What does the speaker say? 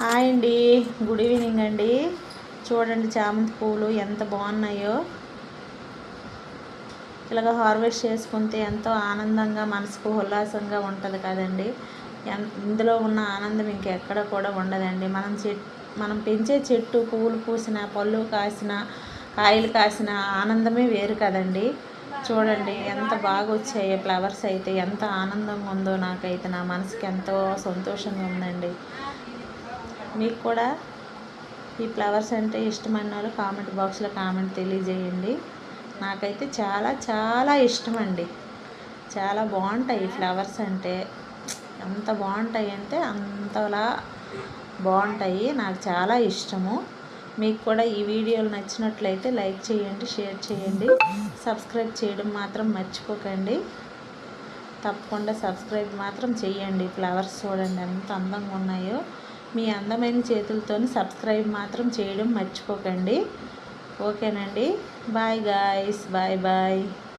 Hi అండి, good evening అండి. చూడండి చామంతి పువ్వులు ఎంత బాగున్నాయో. ఇలాగ హార్వెస్ట్ చేసుకుంటే ఎంతో ఆనందంగా మనసుకు ఉల్లాసంగా ఉంటుంది కదండి. ఇందులో ఉన్న ఆనందం ఇంకెక్కడ కూడా ఉండదండి. మనం పెంచే చెట్టు పువ్వులు పూసిన, పళ్ళు కాసిన, కాయలు కాసిన ఆనందమే వేరు కదండి. చూడండి ఎంత బాగా వచ్చాయో ఫ్లవర్స్ అయితే, ఎంత ఆనందంగా ఉందో. నాకైతే నా మనసుకి ఎంతో సంతోషంగా ఉందండి. మీకు కూడా ఈ ఫ్లవర్స్ అంటే ఇష్టమైన వాళ్ళు కామెంట్ బాక్స్లో కామెంట్ తెలియజేయండి. నాకైతే చాలా చాలా ఇష్టం అండి. చాలా బాగుంటాయి ఫ్లవర్స్ అంటే. ఎంత బాగుంటాయి అంటే అంతలా బాగుంటాయి. నాకు చాలా ఇష్టము. మీకు కూడా ఈ వీడియోలు నచ్చినట్లయితే లైక్ చేయండి, షేర్ చేయండి, సబ్స్క్రైబ్ చేయడం మాత్రం మర్చిపోకండి. తప్పకుండా సబ్స్క్రైబ్ మాత్రం చేయండి. ఫ్లవర్స్ చూడండి ఎంత అందంగా ఉన్నాయో. మీ అందమైన చేతులతో సబ్స్క్రైబ్ మాత్రం చేయడం మర్చిపోకండి. ఓకేనండి. Bye guys, bye bye.